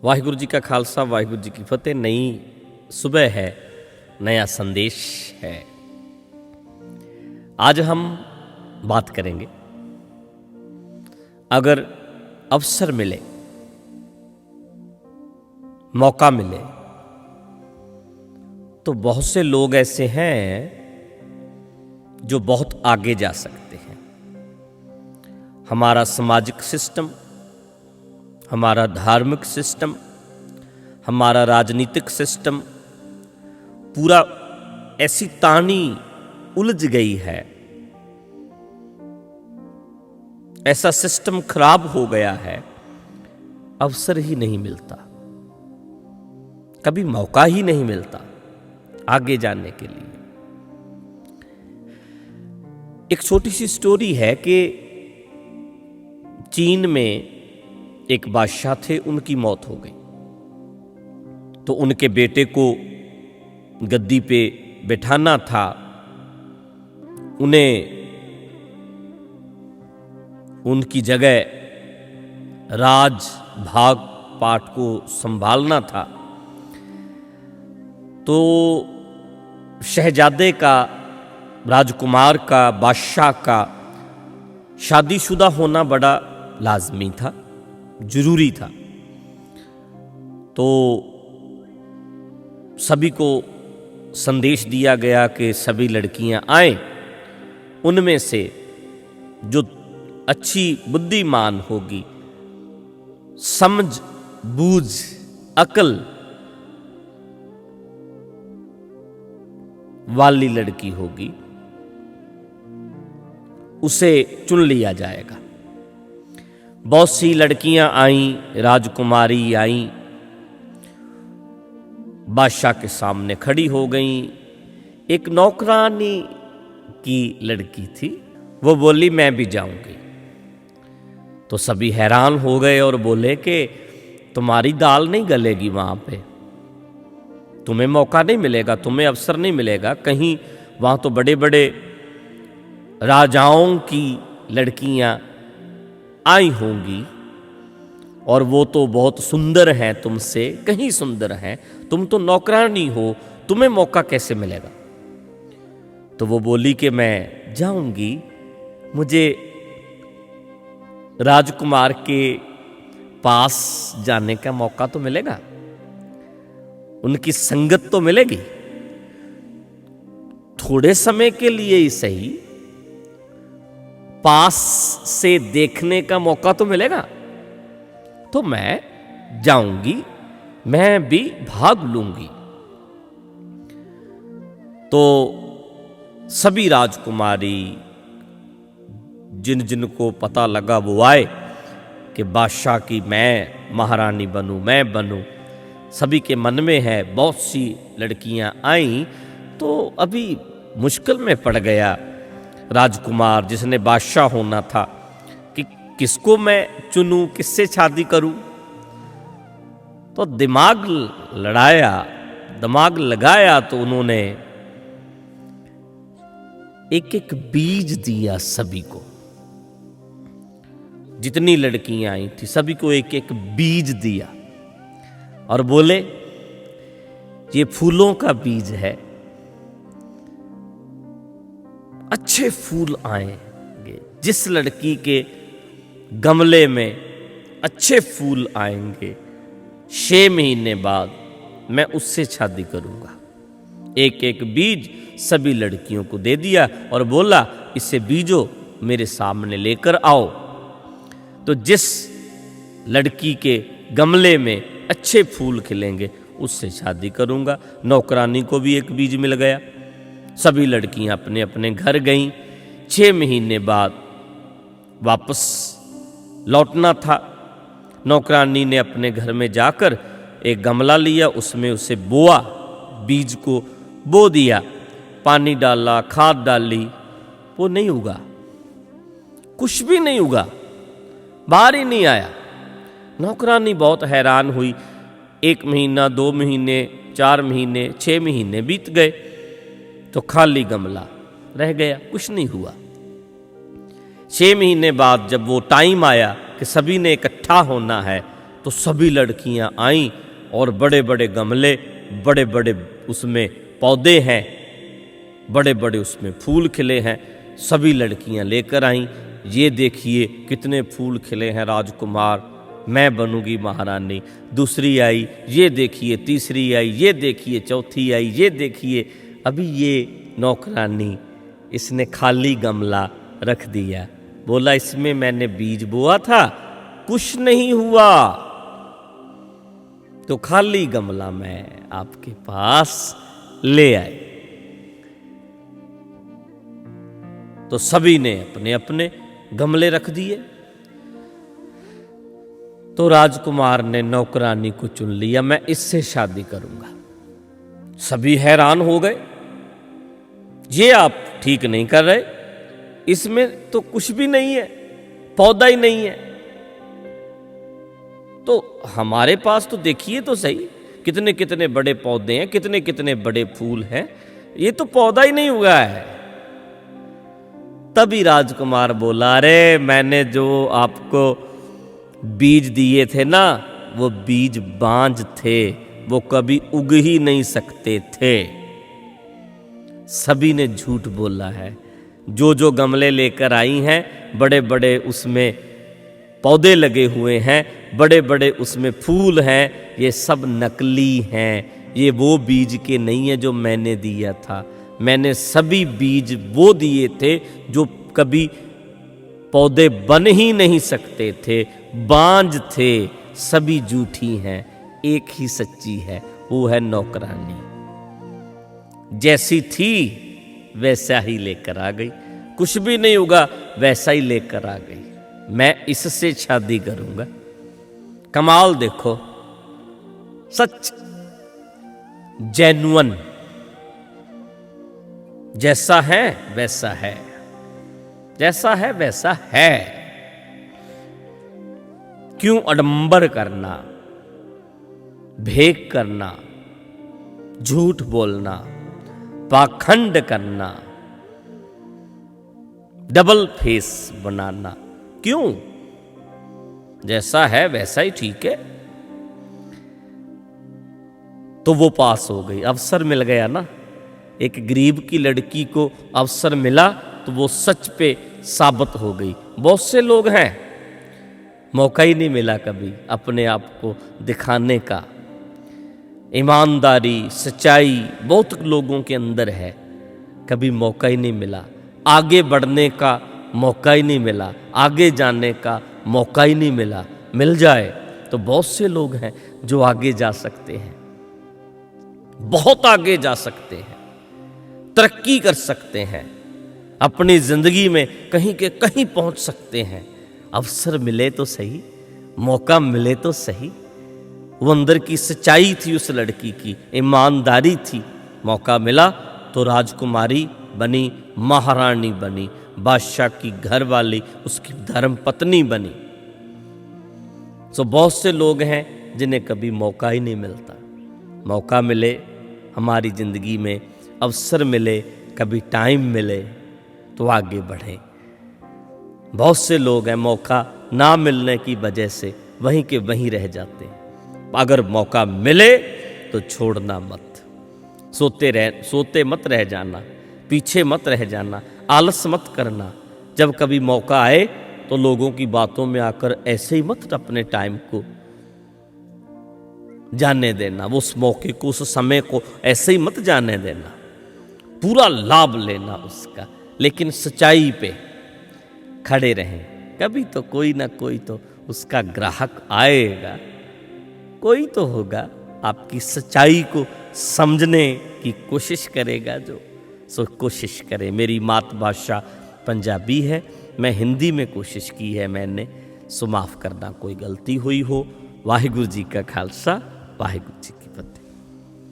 वाहिगुरु जी का खालसा, वाहिगुरु जी की फतेह। नई सुबह है, नया संदेश है। आज हम बात करेंगे, अगर अवसर मिले, मौका मिले, तो बहुत से लोग ऐसे हैं जो बहुत आगे जा सकते हैं। हमारा सामाजिक सिस्टम, हमारा धार्मिक सिस्टम, हमारा राजनीतिक सिस्टम पूरा ऐसी तानी उलझ गई है, ऐसा सिस्टम खराब हो गया है, अवसर ही नहीं मिलता, कभी मौका ही नहीं मिलता आगे जाने के लिए। एक छोटी सी स्टोरी है कि चीन में एक बादशाह थे, उनकी मौत हो गई। तो उनके बेटे को गद्दी पे बिठाना था, उन्हें उनकी जगह राज भाग पाठ को संभालना था। तो शहजादे का, राजकुमार का, बादशाह का शादीशुदा होना बड़ा लाजमी था, जरूरी था। तो सभी को संदेश दिया गया कि सभी लड़कियां आएं, उनमें से जो अच्छी बुद्धिमान होगी, समझ बूझ अकल वाली लड़की होगी, उसे चुन लिया जाएगा। बहुत सी लड़कियां आईं, राजकुमारी आईं, बादशाह के सामने खड़ी हो गईं। एक नौकरानी की लड़की थी, वो बोली मैं भी जाऊंगी। तो सभी हैरान हो गए और बोले कि तुम्हारी दाल नहीं गलेगी, वहां पे तुम्हें मौका नहीं मिलेगा, तुम्हें अवसर नहीं मिलेगा। कहीं वहां तो बड़े बड़े राजाओं की लड़कियां आई होंगी और वो तो बहुत सुंदर हैं, तुमसे कहीं सुंदर हैं, तुम तो नौकरानी हो, तुम्हें मौका कैसे मिलेगा। तो वो बोली कि मैं जाऊंगी, मुझे राजकुमार के पास जाने का मौका तो मिलेगा, उनकी संगत तो मिलेगी, थोड़े समय के लिए ही सही, पास से देखने का मौका तो मिलेगा। तो मैं जाऊंगी, मैं भी भाग लूंगी। तो सभी राजकुमारी, जिन जिन को पता लगा वो आए कि बादशाह की मैं महारानी बनूं, मैं बनूं। सभी के मन में है, बहुत सी लड़कियां आईं। तो अभी मुश्किल में पड़ गया राजकुमार, जिसने बादशाह होना था, कि किसको मैं चुनूं, किससे शादी करूं। तो दिमाग लगाया तो उन्होंने एक एक बीज दिया सभी को। जितनी लड़कियां आई थी सभी को एक एक बीज दिया और बोले ये फूलों का बीज है, अच्छे फूल आएंगे। जिस लड़की के गमले में अच्छे फूल आएंगे, 6 महीने बाद मैं उससे शादी करूंगा। एक एक बीज सभी लड़कियों को दे दिया और बोला इसे बीजो मेरे सामने लेकर आओ। तो जिस लड़की के गमले में अच्छे फूल खिलेंगे उससे शादी करूंगा। नौकरानी को भी एक बीज मिल गया। सभी लड़कियां अपने अपने घर गईं। 6 महीने बाद वापस लौटना था। नौकरानी ने अपने घर में जाकर एक गमला लिया, उसमें उसे बोआ, बीज को बो दिया, पानी डाला, खाद डाली, वो नहीं उगा, कुछ भी नहीं उगा, बाहर ही नहीं आया। नौकरानी बहुत हैरान हुई। 1 महीना, 2 महीने, 4 महीने, 6 महीने बीत गए, तो खाली गमला रह गया, कुछ नहीं हुआ। 6 महीने बाद जब वो टाइम आया कि सभी ने इकट्ठा होना है, तो सभी लड़कियां आईं और बड़े बड़े गमले, बड़े बड़े उसमें पौधे हैं, बड़े बड़े उसमें फूल खिले हैं, सभी लड़कियां लेकर आईं। ये देखिए कितने फूल खिले हैं राजकुमार, मैं बनूंगी महारानी। दूसरी आई, ये देखिए। तीसरी आई, ये देखिए। चौथी आई, ये देखिए। अभी ये नौकरानी, इसने खाली गमला रख दिया, बोला इसमें मैंने बीज बोया था, कुछ नहीं हुआ, तो खाली गमला मैं आपके पास ले आई। तो सभी ने अपने अपने गमले रख दिए। तो राजकुमार ने नौकरानी को चुन लिया, मैं इससे शादी करूंगा। सभी हैरान हो गए, ये आप ठीक नहीं कर रहे, इसमें तो कुछ भी नहीं है, पौधा ही नहीं है। तो हमारे पास तो देखिए तो सही, कितने कितने बड़े पौधे हैं, कितने कितने बड़े फूल हैं, ये तो पौधा ही नहीं उगा है। तभी राजकुमार बोला, अरे मैंने जो आपको बीज दिए थे ना, वो बीज बांझ थे, वो कभी उग ही नहीं सकते थे। सभी ने झूठ बोला है। जो जो गमले लेकर आई हैं, बड़े बड़े उसमें पौधे लगे हुए हैं, बड़े बड़े उसमें फूल हैं, ये सब नकली हैं, ये वो बीज के नहीं है जो मैंने दिया था। मैंने सभी बीज वो दिए थे जो कभी पौधे बन ही नहीं सकते थे, बांझ थे। सभी झूठी हैं, एक ही सच्ची है, वो है नौकरानी। जैसी थी वैसा ही लेकर आ गई, कुछ भी नहीं होगा, वैसा ही लेकर आ गई। मैं इससे शादी करूंगा। कमाल देखो, सच, जेन्युइन, जैसा है वैसा है, जैसा है वैसा है। क्यों अडंबर करना, भेक करना, झूठ बोलना, पाखंड करना, डबल फेस बनाना? क्यों? जैसा है वैसा ही ठीक है। तो वो पास हो गई, अवसर मिल गया ना। एक गरीब की लड़की को अवसर मिला तो वो सच पे साबित हो गई। बहुत से लोग हैं, मौका ही नहीं मिला कभी अपने आप को दिखाने का। ईमानदारी, सच्चाई बहुत लोगों के अंदर है, कभी मौका ही नहीं मिला। आगे बढ़ने का मौका ही नहीं मिला, आगे जाने का मौका ही नहीं मिला। मिल जाए तो बहुत से लोग हैं जो आगे जा सकते हैं, बहुत आगे जा सकते हैं, तरक्की कर सकते हैं, अपनी जिंदगी में कहीं के कहीं पहुंच सकते हैं। अवसर मिले तो सही, मौका मिले तो सही। वो अंदर की सच्चाई थी उस लड़की की, ईमानदारी थी। मौका मिला तो राजकुमारी बनी, महारानी बनी, बादशाह की घरवाली, उसकी धर्म पत्नी बनी। सो बहुत से लोग हैं जिन्हें कभी मौका ही नहीं मिलता। मौका मिले हमारी जिंदगी में, अवसर मिले, कभी टाइम मिले तो आगे बढ़ें। बहुत से लोग हैं मौका ना मिलने की वजह से वहीं के वहीं रह जाते हैं। अगर मौका मिले तो छोड़ना मत, सोते मत रह जाना, पीछे मत रह जाना, आलस मत करना। जब कभी मौका आए तो लोगों की बातों में आकर ऐसे ही मत अपने टाइम को जाने देना, वो उस मौके को, उस समय को ऐसे ही मत जाने देना। पूरा लाभ लेना उसका, लेकिन सच्चाई पे खड़े रहें। कभी तो कोई ना कोई तो उसका ग्राहक आएगा, कोई तो होगा आपकी सच्चाई को समझने की कोशिश करेगा जो। सो कोशिश करें। मेरी मातृभाषा पंजाबी है, मैं हिंदी में कोशिश की है मैंने, सो माफ़ करना कोई गलती हुई हो। वाहिगुरु जी का खालसा, वाहिगुरु जी।